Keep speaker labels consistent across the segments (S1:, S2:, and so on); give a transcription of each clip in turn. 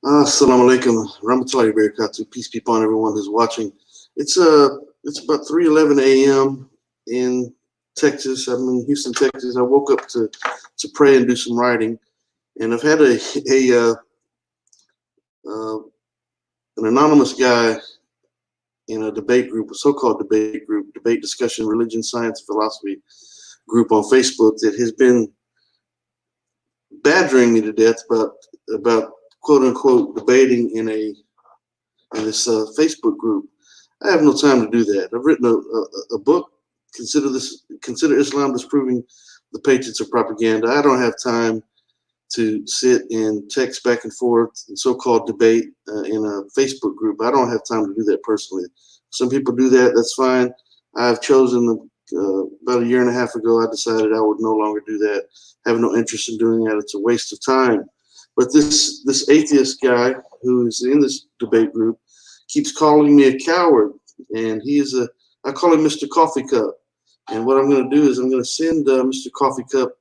S1: Assalamu alaikum, rahmatullahi wa barakatuh. Peace be upon everyone who's watching. It's about 3:11 a.m. in Texas. I'm in Houston, Texas. I woke up to pray and do some writing, and I've had uh, an anonymous guy in a debate group, a so-called debate group, debate discussion, religion, science, philosophy group on Facebook that has been badgering me to death about quote unquote debating in this Facebook group. I have no time to do that. I've written a book. Consider Islam disproving the Patriots of propaganda. I don't have time to sit and text back and forth and so-called debate in a Facebook group. I don't have time to do that personally. Some people do that. That's fine. I've chosen about a year and a half ago. I decided I would no longer do that. I have no interest in doing that. It's a waste of time. But this atheist guy who is in this debate group keeps calling me a coward, and I call him Mr. Coffee Cup. And what I'm going to do is I'm going to send Mr. Coffee Cup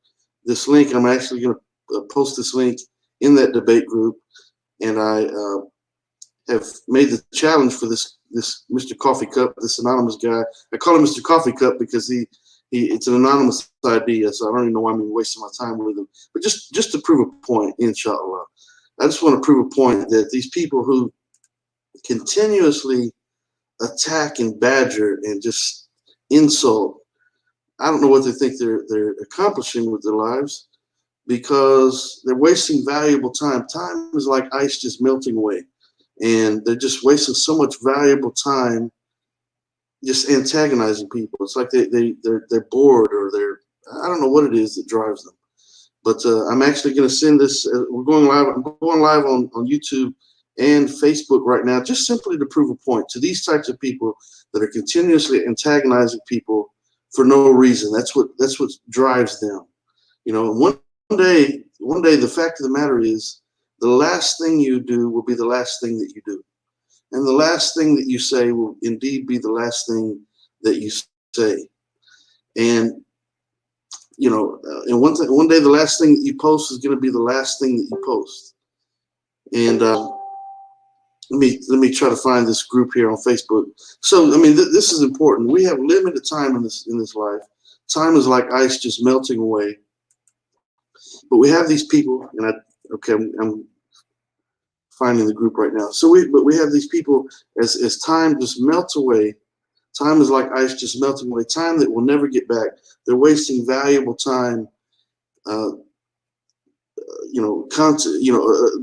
S1: this link. I'm actually going to post this link in that debate group, and I have made the challenge for this Mr. Coffee Cup, this anonymous guy. I call him Mr. Coffee Cup because it's an anonymous idea, so I don't even know why I'm wasting my time with him. But just to prove a point, inshallah, I just want to prove a point that these people who continuously attack and badger and just insult, I don't know what they think they're accomplishing with their lives, because they're wasting valuable time. Time is like ice just melting away, and they're just wasting so much valuable time just antagonizing people. It's like they're bored, or I don't know what it is that drives them. But I'm actually going to send this. We're going live. I'm going live on YouTube and Facebook right now, just simply to prove a point to these types of people that are continuously antagonizing people for no reason. That's what drives them. You know, one day, the fact of the matter is, the last thing you do will be the last thing that you do. And the last thing that you say will indeed be the last thing that you say. And, you know, and one day the last thing that you post is going to be the last thing that you post. And let me try to find this group here on Facebook. So, I mean, this is important. We have limited time in this life. Time is like ice just melting away. But we have these people, and I'm finding the group right now. So we have these people, as time just melts away. Time is like ice just melting away. Time that will never get back. They're wasting valuable time,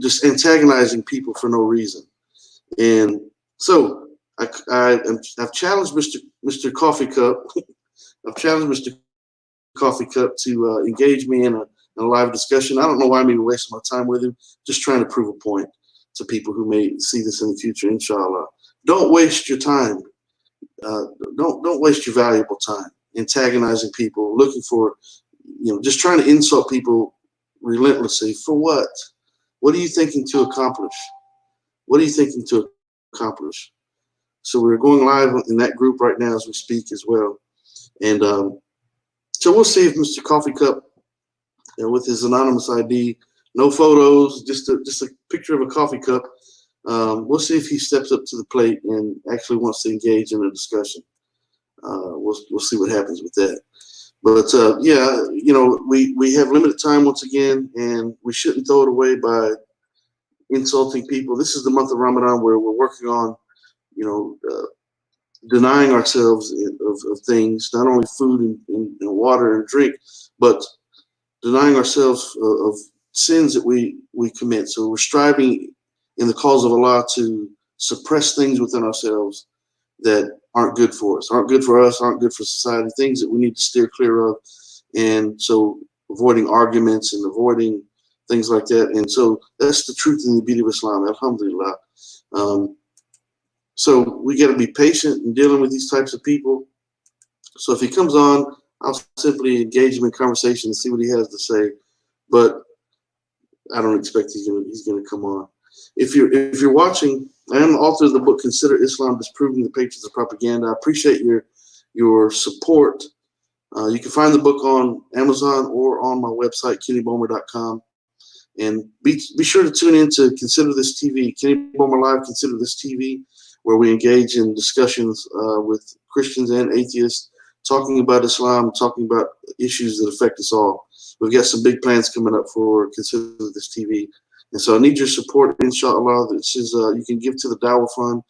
S1: just antagonizing people for no reason. And so I've challenged Mr. Coffee Cup. I've challenged Mr. Coffee Cup to engage me in a live discussion. I don't know why I'm even wasting my time with him. Just trying to prove a point to people who may see this in the future, inshallah. Don't waste your time. Don't waste your valuable time antagonizing people, looking for, just trying to insult people relentlessly. For what? What are you thinking to accomplish? What are you thinking to accomplish? So we're going live in that group right now as we speak as well. And so we'll see if Mr. Coffee Cup, with his anonymous ID, no photos, just a picture of a coffee cup. We'll see if he steps up to the plate and actually wants to engage in a discussion. We'll see what happens with that. But yeah, we have limited time once again, and we shouldn't throw it away by insulting people. This is the month of Ramadan where we're working on, denying ourselves of things, not only food and water and drink, but denying ourselves of sins that we commit. So we're striving in the cause of Allah to suppress things within ourselves that aren't good for us, aren't good for us, aren't good for society, things that we need to steer clear of. And so avoiding arguments and avoiding things like that. And so that's the truth and the beauty of Islam, alhamdulillah. So we got to be patient in dealing with these types of people. So if he comes on, I'll simply engage him in conversation and see what he has to say. But I don't expect he's gonna come on. If you're watching, I am the author of the book Consider Islam Disproving the Patriots of Propaganda. I appreciate your support. You can find the book on Amazon or on my website, KennyBomer.com. And be sure to tune in to Consider This TV, Kenny Bowman Live, Consider This TV, where we engage in discussions with Christians and atheists, talking about Islam, talking about issues that affect us all. We've got some big plans coming up for Consider This TV. And so I need your support, inshallah. This is, you can give to the Dawah Fund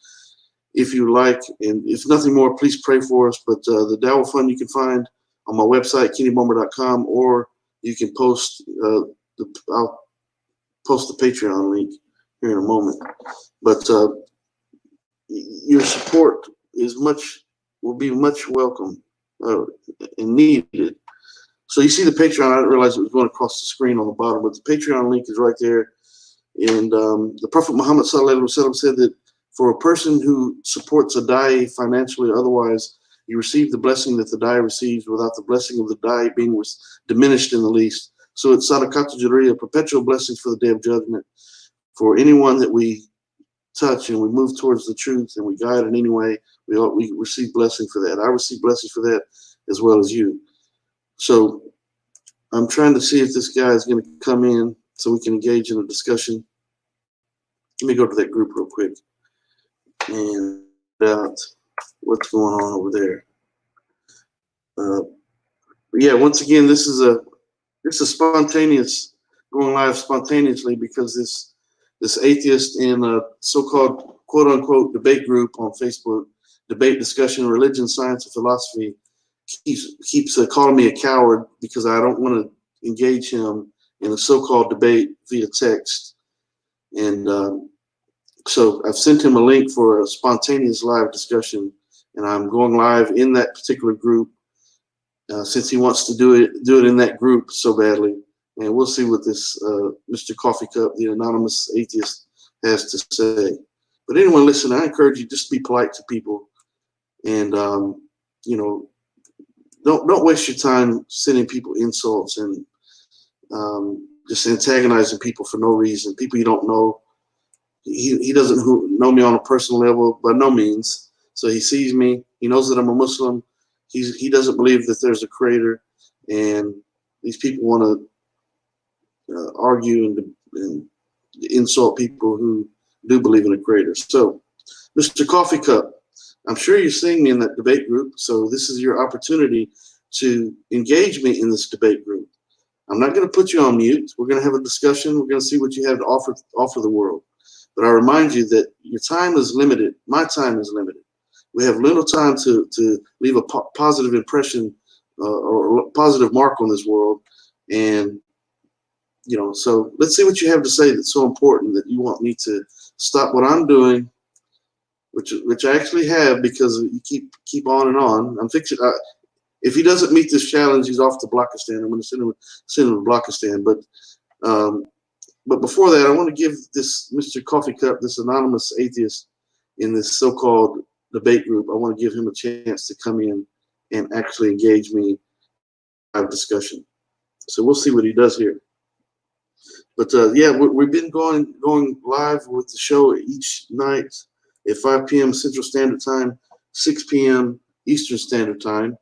S1: if you like. And if nothing more, please pray for us. But the Dawah Fund you can find on my website, kennybowman.com, or you can post, I'll post the Patreon link here in a moment. But your support will be much welcome and needed. So you see the Patreon. I didn't realize it was going across the screen on the bottom, but the Patreon link is right there. And the Prophet Muhammad ﷺ said that for a person who supports a da'i financially or otherwise, you receive the blessing that the da'i receives without the blessing of the da'i being diminished in the least. So it's sadaqatul jariyah, perpetual blessings for the Day of Judgment. For anyone that we touch and we move towards the truth and we guide in any way, we receive blessing for that. I receive blessings for that as well as you. So I'm trying to see if this guy is going to come in so we can engage in a discussion. Let me go to that group real quick and find out what's going on over there. Yeah, once again, this is a spontaneous, going live spontaneously because this atheist in a so-called quote-unquote debate group on Facebook, debate, discussion, religion, science, and philosophy, keeps calling me a coward because I don't want to engage him in a so-called debate via text. And so I've sent him a link for a spontaneous live discussion, and I'm going live in that particular group since he wants to do it in that group so badly. And we'll see what this Mr. Coffee Cup, the anonymous atheist, has to say. But anyway, listen, I encourage you just to be polite to people, and you know, don't waste your time sending people insults and just antagonizing people for no reason. People you don't know. He doesn't know me on a personal level by no means. So he sees me. He knows that I'm a Muslim. He doesn't believe that there's a creator, and these people want to argue and insult people who do believe in a creator. So, Mr. Coffee Cup, I'm sure you're seeing me in that debate group. So this is your opportunity to engage me in this debate group. I'm not going to put you on mute. We're going to have a discussion. We're going to see what you have to offer the world. But I remind you that your time is limited. My time is limited. We have little time to leave a positive impression or a positive mark on this world. And, you know, so let's see what you have to say that's so important that you want me to stop what I'm doing, which I actually have because you keep on and on. I'm fixing. If he doesn't meet this challenge, he's off to Blockistan. I'm going to send him to Blockistan. But before that, I want to give this Mr. Coffee Cup, this anonymous atheist in this so-called debate group, I want to give him a chance to come in and actually engage me in a discussion. So we'll see what he does here. But yeah, we've been going live with the show each night at 5 p.m. Central Standard Time, 6 p.m. Eastern Standard Time.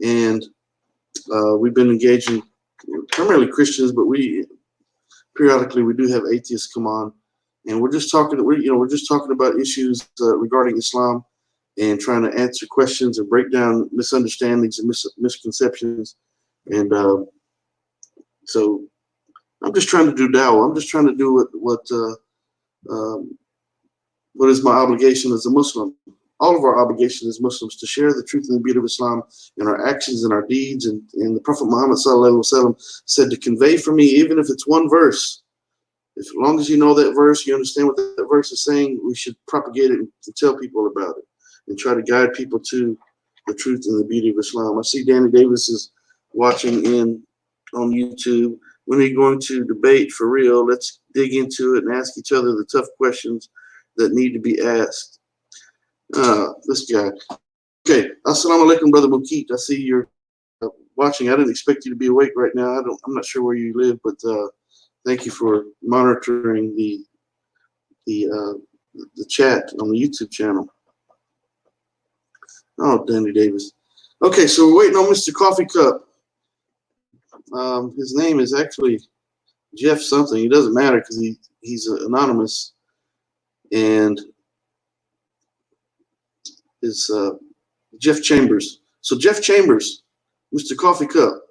S1: And we've been engaging primarily Christians, but periodically we do have atheists come on, and we're just talking about issues regarding Islam and trying to answer questions and break down misunderstandings and misconceptions. And so I'm just trying to do dawah. I'm just trying to do what is my obligation as a Muslim. All of our obligation as Muslims to share the truth and the beauty of Islam in our actions and our deeds. And the Prophet Muhammad ﷺ said to convey for me, even if it's one verse, as long as you know that verse, you understand what that verse is saying, we should propagate it and tell people about it and try to guide people to the truth and the beauty of Islam. I see Danny Davis is watching in on YouTube. When are you going to debate for real? Let's dig into it and ask each other the tough questions that need to be asked. This guy. Okay, assalamu alaikum, brother Mukit. I see you're watching. I didn't expect you to be awake right now. I'm not sure where you live, but thank you for monitoring the chat on the YouTube channel. Oh, Danny Davis. Okay, so we're waiting on Mr. Coffee Cup. His name is actually Jeff something. It doesn't matter because he's anonymous, and is Jeff Chambers. So Jeff Chambers, Mr. Coffee Cup,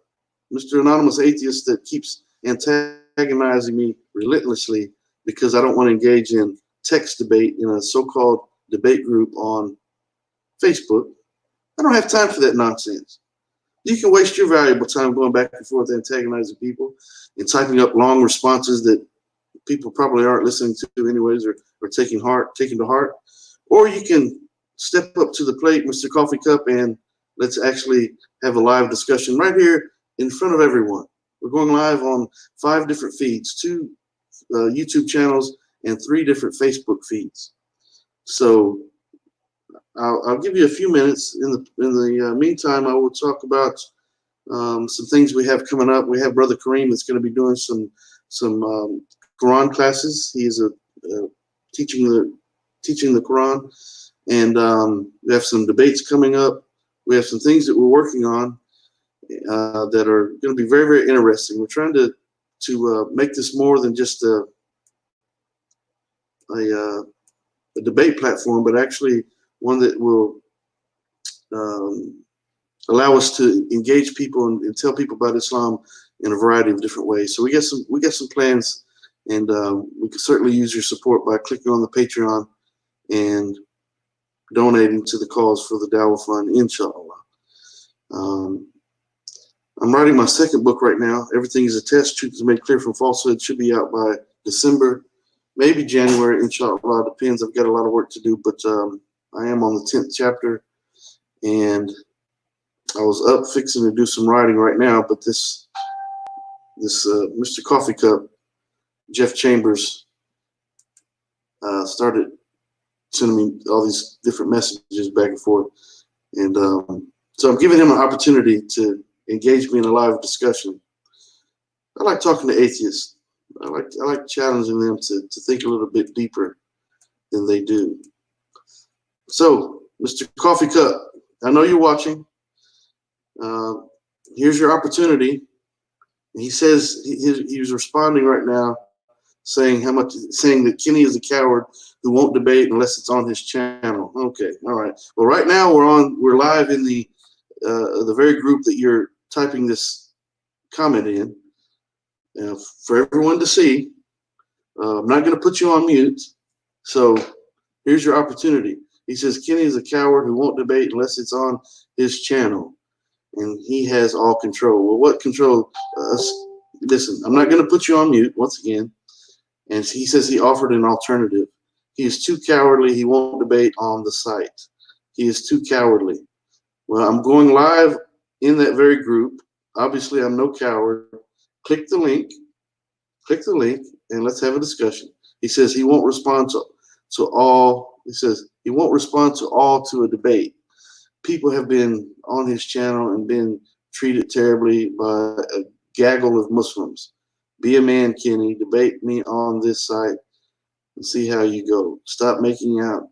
S1: Mr. Anonymous Atheist that keeps antagonizing me relentlessly because I don't want to engage in text debate in a so-called debate group on Facebook. I don't have time for that nonsense. You can waste your valuable time going back and forth antagonizing people and typing up long responses that people probably aren't listening to anyways or taking to heart. Or you can step up to the plate, Mr. Coffee Cup, and let's actually have a live discussion right here in front of everyone. We're going live on 5 different feeds, 2 YouTube channels, and 3 different Facebook feeds. So I'll give you a few minutes. In the meantime, I will talk about some things we have coming up. We have Brother Kareem that's going to be doing some Quran classes. He is teaching the Quran, and we have some debates coming up. We have some things that we're working on that are going to be very, very interesting. We're trying to make this more than just a debate platform, but actually one that will allow us to engage people and tell people about Islam in a variety of different ways. So we got some plans, and we could certainly use your support by clicking on the Patreon and donating to the cause for the Dawah Fund, inshallah. I'm writing my 2nd book right now. Everything is a Test. Truth is Made Clear from Falsehood. It should be out by December, maybe January, inshallah. Depends. I've got a lot of work to do, but I am on the 10th chapter, and I was up fixing to do some writing right now, but this Mr. Coffee Cup, Jeff Chambers, started sending me all these different messages back and forth, and so I'm giving him an opportunity to engage me in a live discussion. I like talking to atheists. I like challenging them to think a little bit deeper than they do. So, Mr. Coffee Cup, I know you're watching. Here's your opportunity. He says he's responding right now, saying that Kenny is a coward who won't debate unless it's on his channel. Okay, all right. Well, right now we're live in the very group that you're typing this comment in for everyone to see. I'm not going to put you on mute. So here's your opportunity. He says Kenny is a coward who won't debate unless it's on his channel, and he has all control. Well, what control? Listen, I'm not going to put you on mute once again. And he says he offered an alternative. He is too cowardly. He won't debate on the site. He is too cowardly. Well, I'm going live in that very group. Obviously, I'm no coward. Click the link, and let's have a discussion. He says he won't respond to all. He says he won't respond to a debate. People have been on his channel and been treated terribly by a gaggle of Muslims. Be a man, Kenny. Debate me on this site and see how you go. Stop making out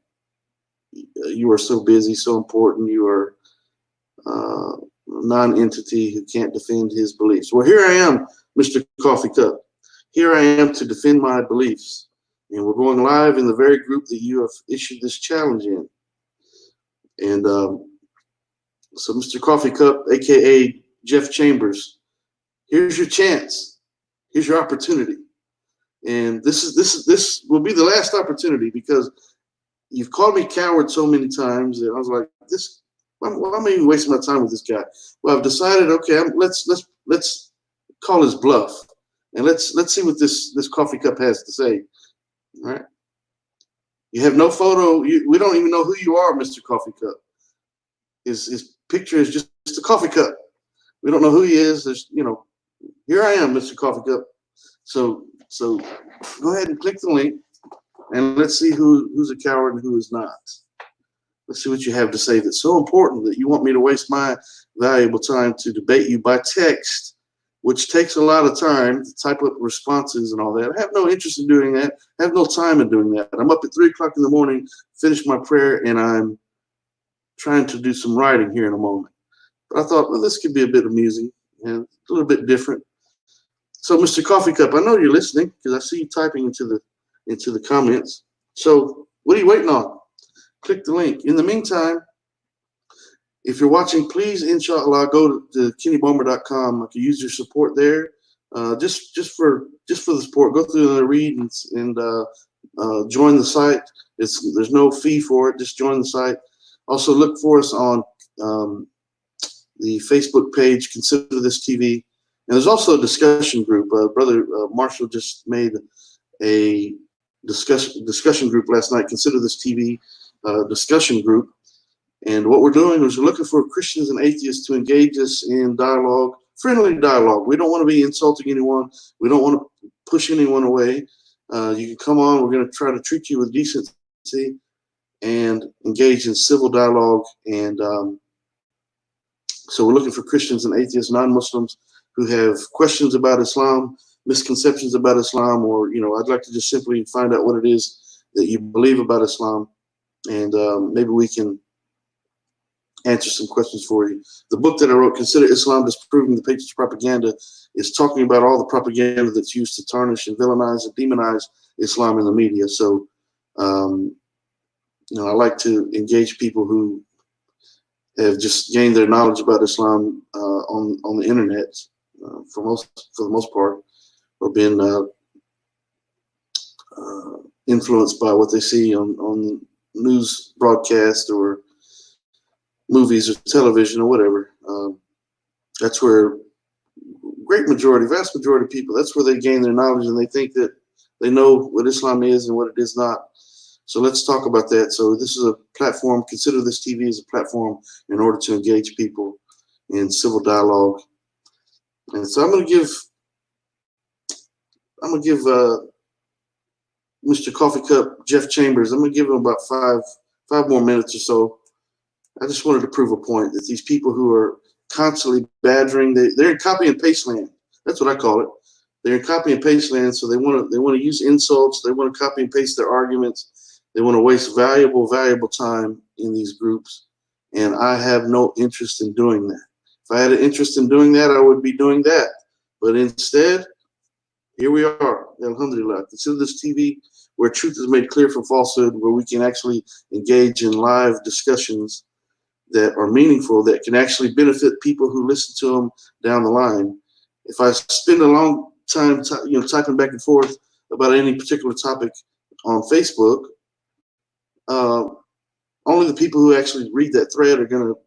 S1: you are so busy, so important. You are a non-entity who can't defend his beliefs. Well, here I am, Mr. Coffee Cup. Here I am to defend my beliefs. And we're going live in the very group that you have issued this challenge in. And so Mr. Coffee Cup, a.k.a. Jeff Chambers, here's your chance. Here's your opportunity. And this will be the last opportunity because you've called me coward so many times that I was like, why am I even wasting my time with this guy? Well, I've decided, okay, let's call his bluff, and let's see what this Coffee Cup has to say. All right. You have no photo. We don't even know who you are, Mr. Coffee Cup. His picture is just a coffee cup. We don't know who he is. There's, here I am, Mr. Coffee Cup. So go ahead and click the link, and let's see who's a coward and who is not. Let's see what you have to say that's so important that you want me to waste my valuable time to debate you by text, which takes a lot of time to type up responses and all that. I have no interest in doing that. I have no time in doing that. I'm up at 3 o'clock in the morning, finish my prayer, and I'm trying to do some writing here in a moment. But I thought, well, this could be a bit amusing and a little bit different. So, Mr. Coffee Cup, I know you're listening because I see you typing into the comments. So, what are you waiting on? Click the link. In the meantime, if you're watching, please, inshallah, go to KennyBomer.com. I can use your support there. Just for the support, go through and read and join the site. There's no fee for it. Just join the site. Also, look for us on the Facebook page, Consider This TV. And there's also a discussion group. Brother Marshall just made a discussion group last night, Consider This TV discussion group. And what we're doing is we're looking for Christians and atheists to engage us in dialogue, friendly dialogue. We don't want to be insulting anyone. We don't want to push anyone away. You can come on. We're going to try to treat you with decency and engage in civil dialogue. And so we're looking for Christians and atheists, non-Muslims who have questions about Islam, misconceptions about Islam, or, I'd like to just simply find out what it is that you believe about Islam. And maybe we can answer some questions for you. The book that I wrote, Consider Islam Disproving the Patriots' Propaganda, is talking about all the propaganda that's used to tarnish and villainize and demonize Islam in the media. So, I like to engage people who have just gained their knowledge about Islam on the internet for the most part, or been influenced by what they see on news broadcast or movies or television or whatever. That's where vast majority of people, that's where they gain their knowledge, and they think that they know what Islam is and what it is not. So let's talk about that. So this is a platform, Consider This TV as a platform in order to engage people in civil dialogue. And so I'm going to give Mr. Coffee Cup, Jeff Chambers, I'm going to give him about five more minutes or so. I just wanted to prove a point that these people who are constantly badgering, they're in copy and paste land. That's what I call it. They're in copy and paste land, so they want to use insults. They want to copy and paste their arguments. They want to waste valuable time in these groups, and I have no interest in doing that. If I had an interest in doing that, I would be doing that. But instead, here we are. Alhamdulillah. Consider This TV, where truth is made clear from falsehood, where we can actually engage in live discussions that are meaningful, that can actually benefit people who listen to them down the line. If I spend a long time, typing back and forth about any particular topic on Facebook, only the people who actually read that thread are going to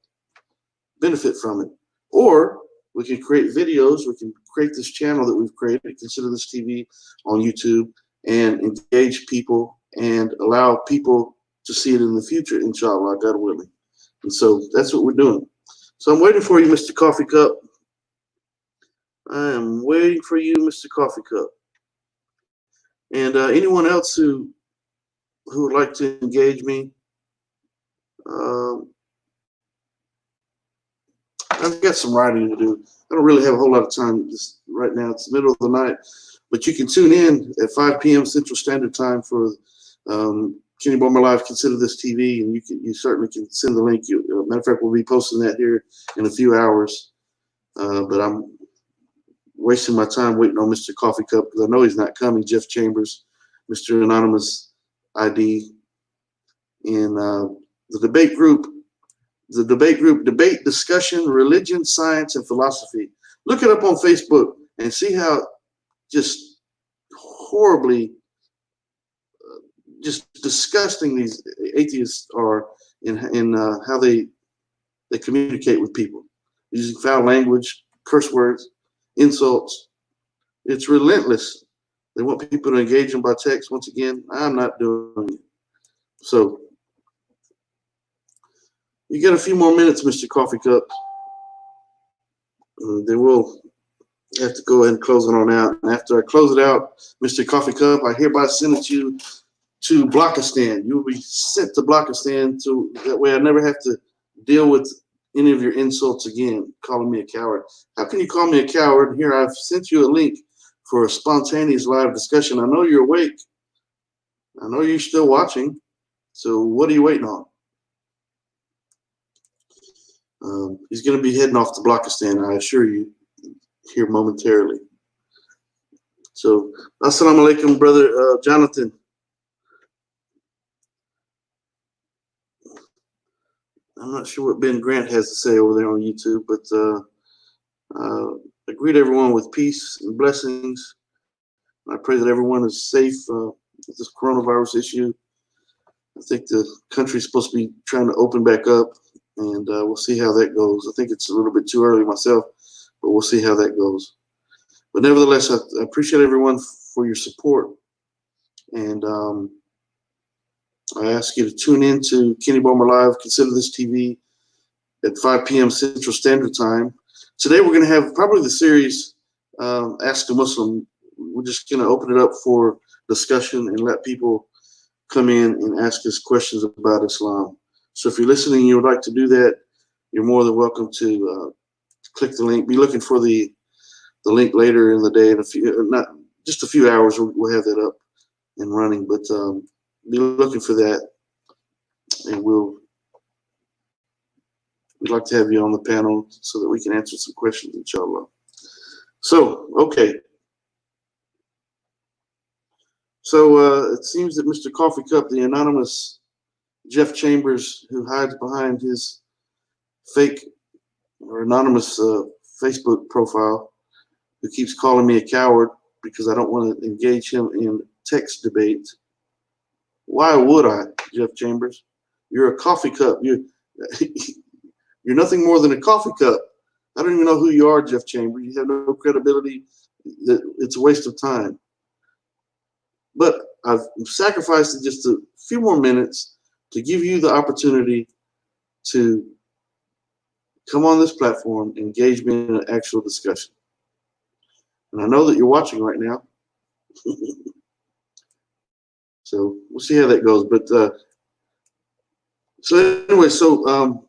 S1: benefit from it. Or we can create videos. We can create this channel that we've created, Consider This TV, on YouTube, and engage people and allow people to see it in the future, inshallah, God willing. And so that's what we're doing. So I'm waiting for you, Mr. Coffee Cup. I am waiting for you, Mr. Coffee Cup. And anyone else who would like to engage me, I've got some writing to do. I don't really have a whole lot of time right now. It's the middle of the night. But you can tune in at 5 p.m. Central Standard Time for Kenny Bomer Live, Consider This TV, and you certainly can send the link. Matter of fact, we'll be posting that here in a few hours. But I'm wasting my time waiting on Mr. Coffee Cup because I know he's not coming. Jeff Chambers, Mr. Anonymous ID, in the debate group, Debate Discussion, Religion, Science, and Philosophy. Look it up on Facebook and see how just horribly, just disgusting these atheists are in how they communicate with people, using foul language, curse words, insults. It's relentless. They want people to engage them by text. Once again, I'm not doing it. So you got a few more minutes, Mr. Coffee Cup. Then we'll have to go ahead and close it on out. And after I close it out, Mr. Coffee Cup, I hereby send it you to Blockistan. You will be sent to Blockistan, so that way I never have to deal with any of your insults again, calling me a coward. How can you call me a coward? Here, I've sent you a link for a spontaneous live discussion. I know you're awake. I know you're still watching. So what are you waiting on? He's going to be heading off to Blockistan, I assure you, here momentarily. So, assalamu alaikum, brother Jonathan. I'm not sure what Ben Grant has to say over there on YouTube, but I greet everyone with peace and blessings. I pray that everyone is safe with this coronavirus issue. I think the country's supposed to be trying to open back up, and we'll see how that goes. I think it's a little bit too early myself, but we'll see how that goes. But nevertheless, I appreciate everyone for your support, and I ask you to tune in to Kenny Bowmer Live, Consider This TV at 5 p.m. Central Standard Time. Today we're going to have probably the series Ask a Muslim. We're just going to open it up for discussion and let people come in and ask us questions about Islam. So if you're listening and you would like to do that, you're more than welcome to click the link. Be looking for the link later in the day. In a few, not just a few hours, we'll have that up and running. But be looking for that, and we'd like to have you on the panel so that we can answer some questions, inshallah. So, okay. So it seems that Mr. Coffee Cup, the anonymous Jeff Chambers, who hides behind his fake or anonymous Facebook profile, who keeps calling me a coward because I don't want to engage him in text debate. Why would I, Jeff Chambers? You're a coffee cup. You're nothing more than a coffee cup. I don't even know who you are, Jeff Chambers. You have no credibility. It's a waste of time. But I've sacrificed just a few more minutes to give you the opportunity to come on this platform and engage me in an actual discussion. And I know that you're watching right now. So we'll see how that goes. But so anyway, so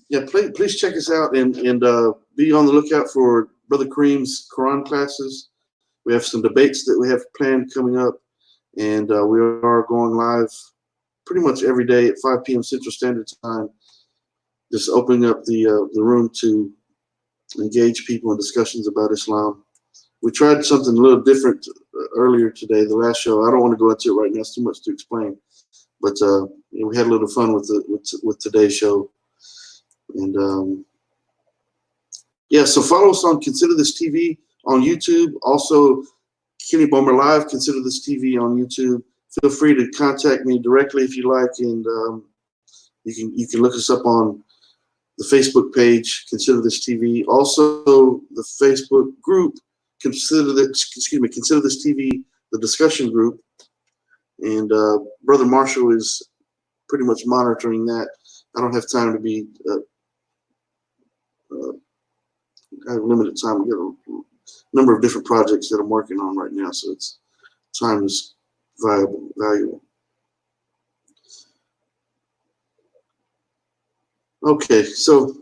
S1: yeah, please check us out and be on the lookout for Brother Kareem's Quran classes. We have some debates that we have planned coming up, and we are going live pretty much every day at 5 p.m. Central Standard Time, just opening up the room to engage people in discussions about Islam. We tried something a little different earlier today, the last show. I don't want to go into it right now; it's too much to explain. But we had a little fun with today's show, and yeah. So follow us on Consider This TV on YouTube. Also, Kenny Bowmer Live, Consider This TV on YouTube. Feel free to contact me directly if you like, and you can look us up on the Facebook page, Consider This TV. Also, the Facebook group, Consider This TV, the discussion group. And Brother Marshall is pretty much monitoring that. I don't have time to be. I have limited time. We got a number of different projects that I'm working on right now, so time is valuable. Okay, so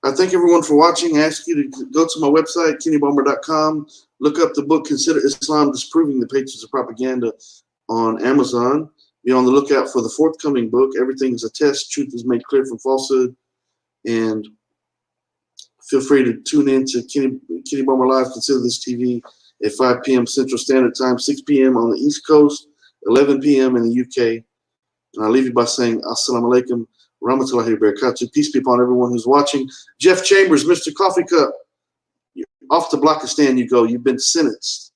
S1: I thank everyone for watching. I ask you to go to my website, kennybowmer.com, look up the book Consider Islam Disproving the Pages of Propaganda on Amazon. Be on the lookout for the forthcoming book, Everything is a Test, Truth is Made Clear from Falsehood. And feel free to tune in to Kenny Bowmer Live, Consider This TV at 5 p.m. Central Standard Time, 6 p.m. on the East Coast, 11 p.m. in the UK. And I'll leave you by saying, Assalamu alaikum, rahmatullahi wa barakatuh. Peace be upon everyone who's watching. Jeff Chambers, Mr. Coffee Cup, off to Blockistan you go. You've been sentenced.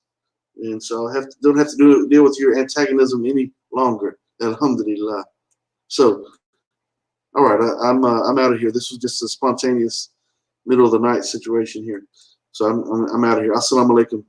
S1: And so I don't have to deal with your antagonism any longer. Alhamdulillah. So, all right, I'm out of here. This was just a spontaneous middle of the night situation here. So I'm out of here. Assalamu alaikum.